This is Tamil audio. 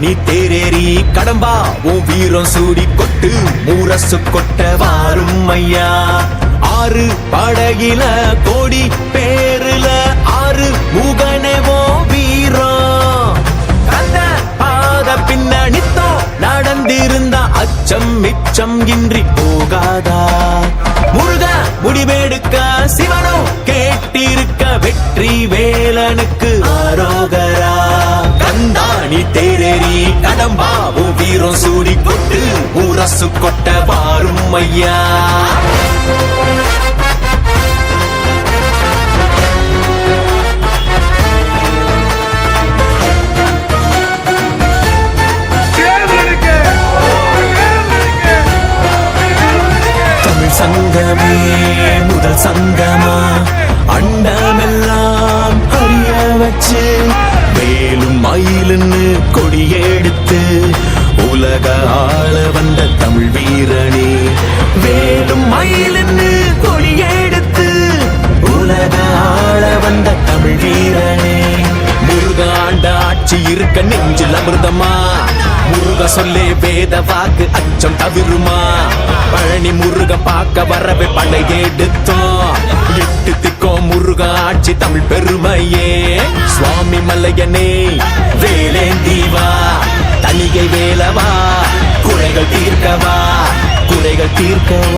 நீ தேரேறி கடம்பா உன் வீரம் சூடி கொட்டு முரசு கொட்ட வாரும் ஐயா. ஆறு படகில கோடி பேருல ஆறு முகனவோ வீரம். கந்த பாத பின்னணித்தோ நடந்திருந்தா அச்சம் மிச்சம் இன்றி போகாதா. முருக முடிவெடுக்க சிவனோ கேட்டிருக்க வெற்றி வேலனுக்கு ஆரோகரா. கந்தாணி தேரேறி கடம்பாவு வீரம் சூடி கொட்டு முரசு கொட்ட வாரும் ஐயா. சங்கமே முதல் சங்கமா அண்டமெல்லாம் அறிய வச்சு வேலும் மயிலுன்னு கொடியெடுத்து உலக ஆள வந்த தமிழ் வீரனே. வேலும் மயிலுன்னு கொடியெடுத்து உலக ஆள வந்த தமிழ் வீரனே. முருக ஆண்ட ஆட்சி இருக்க நெஞ்சில் அமிர்தமா. முருக சொல்லே வேத வாக்கு அச்சம் தவிருமா. பழனி முருக பார்க்க வரவே படை எடுத்தோம். எட்டு திக்கோ முருக ஆட்சி தமிழ் பெருமையே. சுவாமி மலையனே வேலேந்தீவா தனிகை வேலவா. குறைகள் தீர்க்கவா குறைகள் தீர்க்கவா.